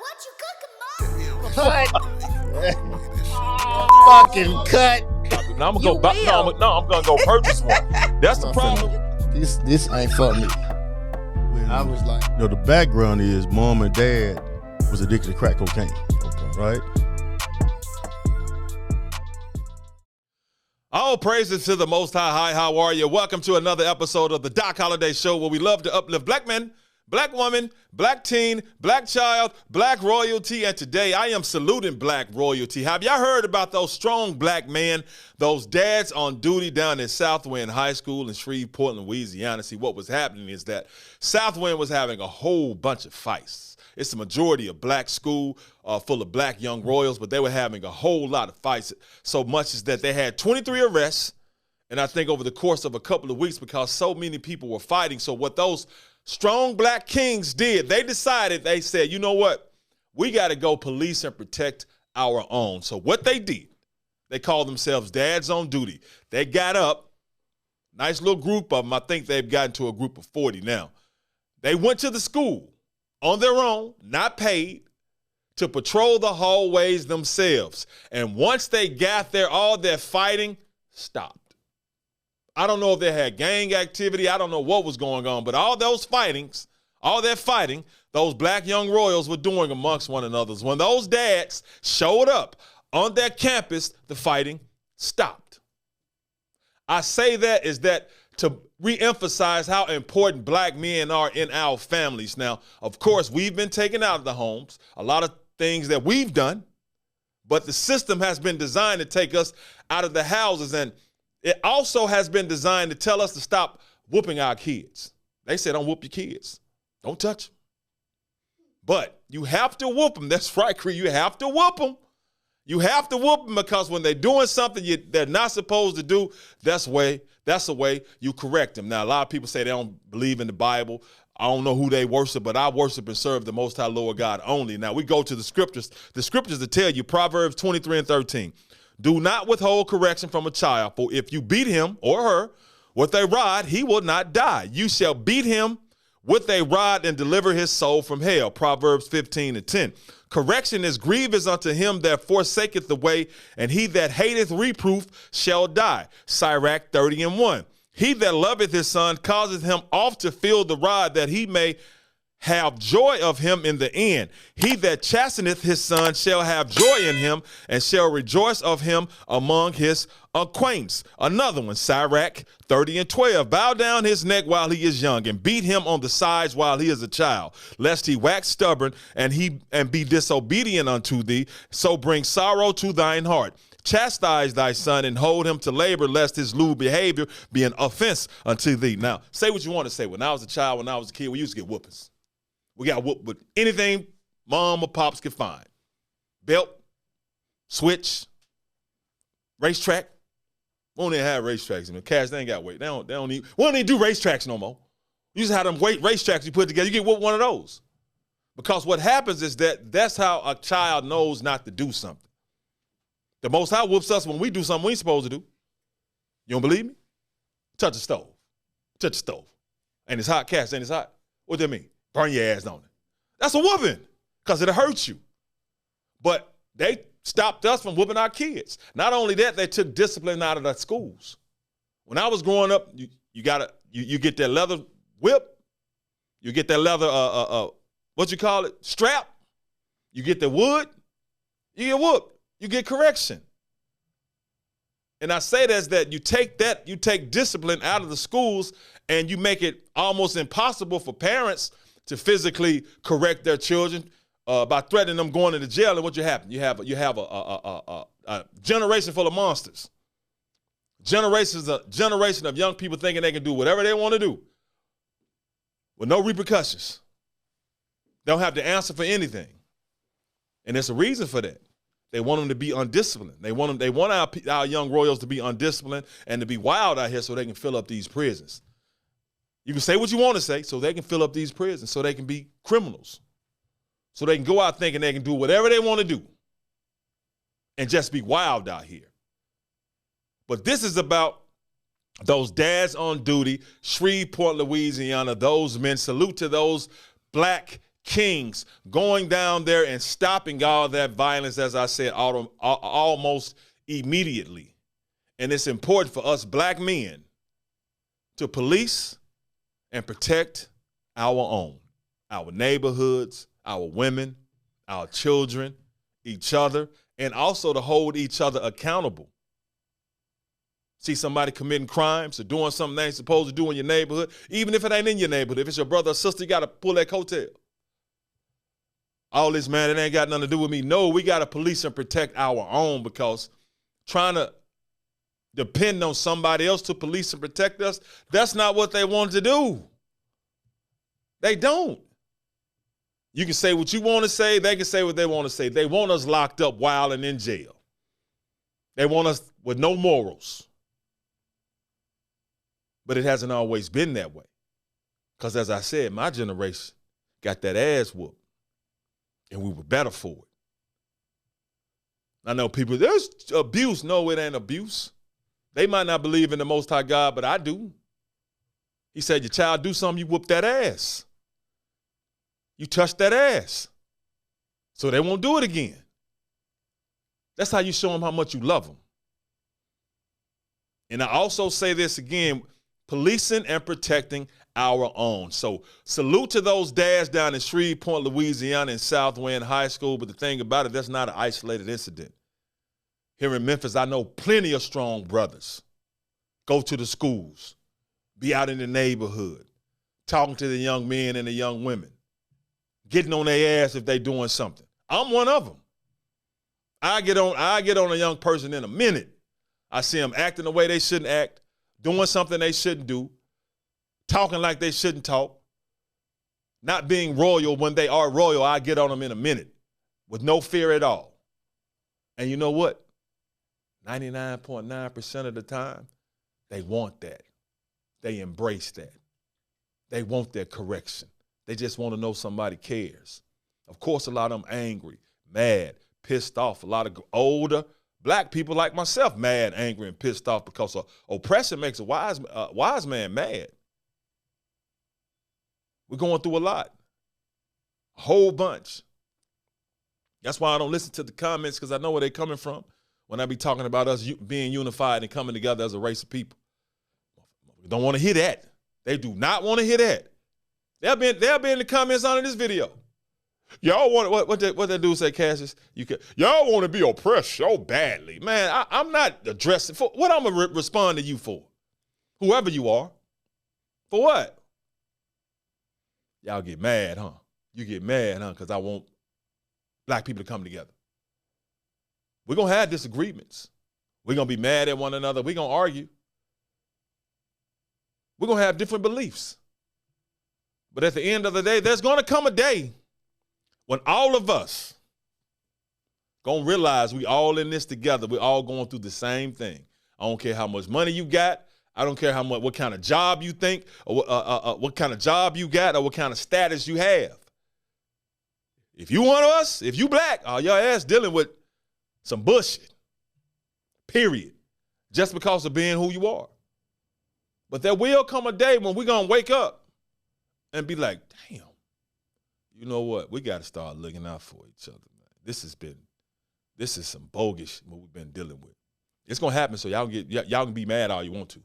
What you cooking, Mom? Fucking cut. Now I'm gonna go. I'm gonna go purchase one. That's the problem. This ain't for me. I was like, the background is mom and dad was addicted to crack cocaine. Okay. Right? All praises to the Most High. How are you? Welcome to another episode of the Doc Holliday Show, where we love to uplift black men, black woman, black teen, black child, black royalty. And today I am saluting black royalty. Have y'all heard about those strong black men, those dads on duty down in Southwind High School in Shreveport, Louisiana? See, what was happening is that Southwind was having a whole bunch of fights. It's a majority of black school full of black young royals, but they were having a whole lot of fights, so much as that they had 23 arrests, and I think over the course of a couple of weeks, because so many people were fighting. So what those strong black kings did, they said, you know what? We got to go police and protect our own. So what they did, they called themselves Dads on Duty. They got up, nice little group of them. I think they've gotten to a group of 40 now. They went to the school on their own, not paid, to patrol the hallways themselves. And once they got there, all their fighting stopped. I don't know if they had gang activity. I don't know what was going on, but all those fightings, all that fighting, those black young royals were doing amongst one another. When those dads showed up on their campus, the fighting stopped. I say that is that to reemphasize how important black men are in our families. Now, of course, we've been taken out of the homes, a lot of things that we've done, but the system has been designed to take us out of the houses, and it also has been designed to tell us to stop whooping our kids. They say don't whoop your kids. Don't touch them. But you have to whoop them. That's right, Cree. You have to whoop them. You have to whoop them, because when they're doing something they're not supposed to do, that's the way you correct them. Now, a lot of people say they don't believe in the Bible. I don't know who they worship, but I worship and serve the Most High Lord God only. Now, we go to the scriptures. The scriptures that tell you, Proverbs 23:13, do not withhold correction from a child, for if you beat him or her with a rod, he will not die. You shall beat him with a rod and deliver his soul from hell. Proverbs 15:10. Correction is grievous unto him that forsaketh the way, and he that hateth reproof shall die. Sirach 30:1. He that loveth his son causeth him oft to feel the rod, that he may have joy of him in the end. He that chasteneth his son shall have joy in him, and shall rejoice of him among his acquaintance. Another one, Sirach 30:12. Bow down his neck while he is young, and beat him on the sides while he is a child, lest he wax stubborn and be disobedient unto thee, so bring sorrow to thine heart. Chastise thy son and hold him to labor, lest his lewd behavior be an offense unto thee. Now, say what you want to say. When I was a child, when I was a kid, we used to get whoopings. We got whooped with anything mom or pops could find. Belt, switch, racetrack. We don't even have racetracks. I mean, Cash, they ain't got weight. We don't even do racetracks no more. You used to have them weight racetracks you put together. You get whooped one of those. Because what happens is that's how a child knows not to do something. The Most High whoops us when we do something we ain't supposed to do. You don't believe me? Touch the stove. Touch the stove. And it's hot, Cash, and it's hot. What that mean? Burn your ass on it. That's a whooping, because it'll hurt you. But they stopped us from whooping our kids. Not only that, they took discipline out of the schools. When I was growing up, you get that leather whip, you get that leather strap, you get the wood, you get whooped, you get correction. And I say that you take discipline out of the schools, and you make it almost impossible for parents to physically correct their children by threatening them going into jail. And what you happen? You have a generation full of monsters. Generation of young people thinking they can do whatever they want to do with no repercussions. They don't have to answer for anything. And there's a reason for that. They want them to be undisciplined. They want our young royals to be undisciplined and to be wild out here so they can fill up these prisons. You can say what you want to say so they can fill up these prisons, so they can be criminals, so they can go out thinking they can do whatever they want to do and just be wild out here. But this is about those dads on duty, Shreveport, Louisiana, those men. Salute to those black kings going down there and stopping all that violence, as I said, almost immediately. And it's important for us black men to police and protect our own, our neighborhoods, our women, our children, each other, and also to hold each other accountable. See somebody committing crimes or doing something they ain't supposed to do in your neighborhood, even if it ain't in your neighborhood. If it's your brother or sister, you got to pull that coattail. All this, man, it ain't got nothing to do with me. No, we got to police and protect our own, because trying to depend on somebody else to police and protect us, that's not what they want to do. They don't. You can say what you want to say. They can say what they want to say. They want us locked up wild and in jail. They want us with no morals. But it hasn't always been that way. Because as I said, my generation got that ass whooped. And we were better for it. I know people, there's abuse. No, it ain't abuse. They might not believe in the Most High God, but I do. He said, your child do something, you whoop that ass. You touch that ass. So they won't do it again. That's how you show them how much you love them. And I also say this again, policing and protecting our own. So salute to those dads down in Shreveport, Louisiana, and Southwind High School. But the thing about it, that's not an isolated incident. Here in Memphis, I know plenty of strong brothers go to the schools, be out in the neighborhood, talking to the young men and the young women, getting on their ass if they doing something. I'm one of them. I get on a young person in a minute. I see them acting the way they shouldn't act, doing something they shouldn't do, talking like they shouldn't talk, not being royal when they are royal. I get on them in a minute with no fear at all. And you know what? 99.9% of the time, they want that. They embrace that. They want that correction. They just want to know somebody cares. Of course, a lot of them angry, mad, pissed off. A lot of older black people like myself mad, angry, and pissed off because oppression makes a wise man mad. We're going through a lot, a whole bunch. That's why I don't listen to the comments, because I know where they're coming from when I be talking about us being unified and coming together as a race of people. We don't want to hear that. They do not want to hear that. They'll be in the comments under this video. Y'all want what that dude say, Cassius? Y'all want to be oppressed so badly, man. I'm not addressing for what I'm gonna respond to you for, whoever you are. For what? Y'all get mad, huh? You get mad, huh? Because I want black people to come together. We're gonna have disagreements. We're gonna be mad at one another. We're gonna argue. We're gonna have different beliefs. But at the end of the day, there's gonna come a day when all of us gonna realize we all in this together. We're all going through the same thing. I don't care how much money you got. I don't care what kind of job you think, or what kind of job you got, or what kind of status you have. If you one of us, if you black, your ass dealing with some bullshit, period, just because of being who you are. But there will come a day when we're gonna wake up and be like, damn, you know what? We got to start looking out for each other, man. This is some bogus what we've been dealing with. It's gonna happen, so y'all can be mad all you want to.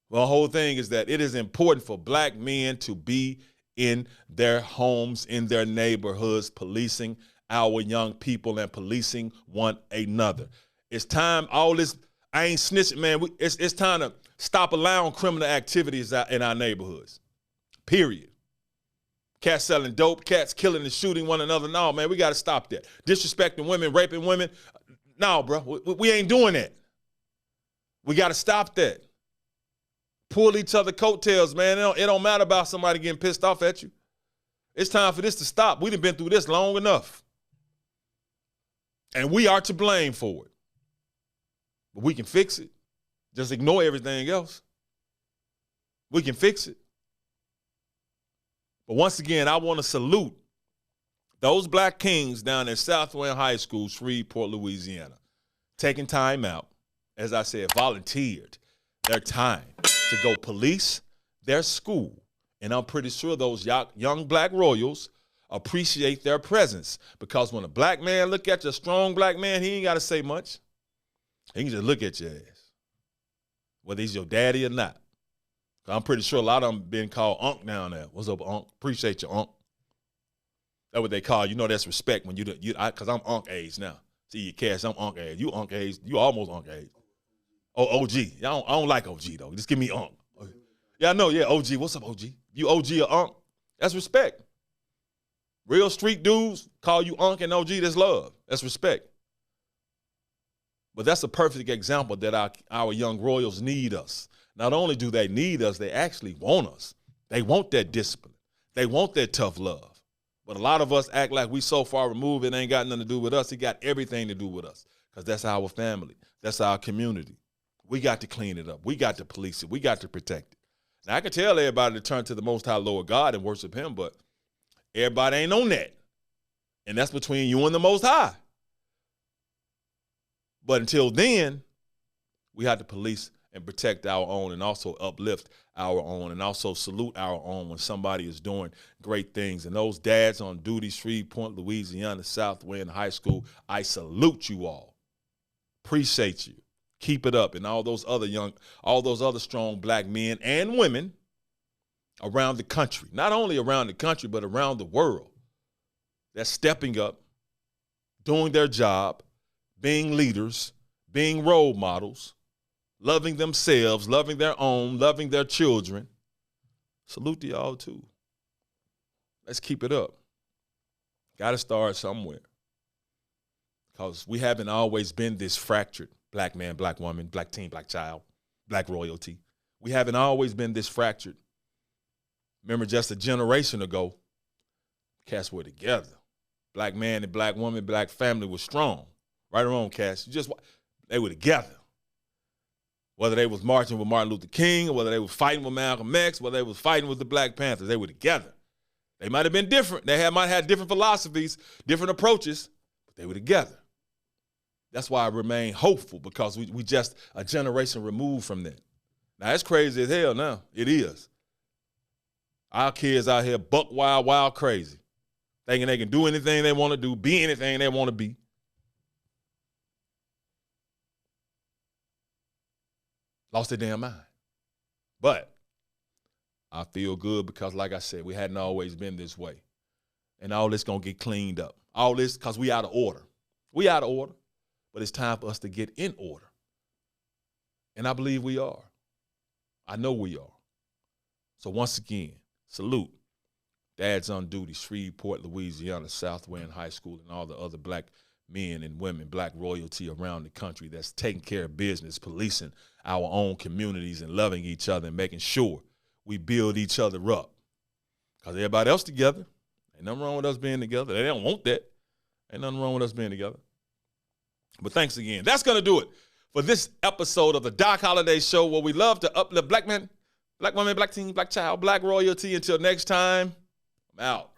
Well, the whole thing is that it is important for black men to be in their homes, in their neighborhoods, policing our young people and policing one another. It's time, all this, I ain't snitching, man. It's time to stop allowing criminal activities out in our neighborhoods, period. Cats selling dope, cats killing and shooting one another. No, man, we got to stop that. Disrespecting women, raping women. No, bro, we ain't doing that. We got to stop that. Pull each other coattails, man. It don't matter about somebody getting pissed off at you. It's time for this to stop. We done been through this long enough. And we are to blame for it. But we can fix it. Just ignore everything else. We can fix it. But once again, I want to salute those black kings down at Southwind High School, Shreveport, Louisiana, taking time out, as I said, volunteered their time to go police their school. And I'm pretty sure those young black royals appreciate their presence. Because when a black man look at you, a strong black man, he ain't got to say much. He can just look at your ass, whether he's your daddy or not. I'm pretty sure a lot of them been called Unc down there. What's up, Unc? Appreciate you, Unc. That's what they call you. Know that's respect when because I'm Unc age now. See, you Cash, I'm Unc age. You Unc age. You almost Unc age. Oh, OG. I don't like OG, though. Just give me Unc. Yeah, I know. Yeah, OG. What's up, OG? You OG or Unc? That's respect. Real street dudes call you Unc and OG. That's love. That's respect. But that's a perfect example that our young Royals need us. Not only do they need us, they actually want us. They want that discipline. They want that tough love. But a lot of us act like we so far removed, it ain't got nothing to do with us. It got everything to do with us because that's our family. That's our community. We got to clean it up. We got to police it. We got to protect it. Now, I can tell everybody to turn to the Most High Lord God and worship him, but everybody ain't on that. And that's between you and the Most High. But until then, we have to police and protect our own and also uplift our own and also salute our own when somebody is doing great things. And those dads on duty, Shreveport, Louisiana, Southwind High School, I salute you all. Appreciate you. Keep it up. And all those other strong black men and women around the country, not only around the country, but around the world, that's stepping up, doing their job, being leaders, being role models, loving themselves, loving their own, loving their children. Salute to y'all too. Let's keep it up. Got to start somewhere. Because we haven't always been this fractured. Black man, black woman, black teen, black child, black royalty. We haven't always been this fractured. Remember just a generation ago, cats were together. Black man and black woman, black family was strong. Right or wrong, Cass? They were together. Whether they was marching with Martin Luther King, or whether they was fighting with Malcolm X, whether they was fighting with the Black Panthers, they were together. They might have been different. They might have different philosophies, different approaches, but they were together. That's why I remain hopeful, because we just a generation removed from that. Now, it's crazy as hell now. It is. Our kids out here buck wild, wild crazy, thinking they can do anything they want to do, be anything they want to be. Lost their damn mind. But I feel good because, like I said, we hadn't always been this way. And all this going to get cleaned up. All this because we out of order. We out of order. But it's time for us to get in order. And I believe we are. I know we are. So once again, salute dads on duty, Shreveport, Louisiana, Southwind High School, and all the other black men and women, black royalty around the country that's taking care of business, policing our own communities and loving each other and making sure we build each other up. Because everybody else together, ain't nothing wrong with us being together. They don't want that. Ain't nothing wrong with us being together. But thanks again. That's going to do it for this episode of the Doc Holliday Show, where we love to uplift black men, black women, black teen, black child, black royalty. Until next time, I'm out.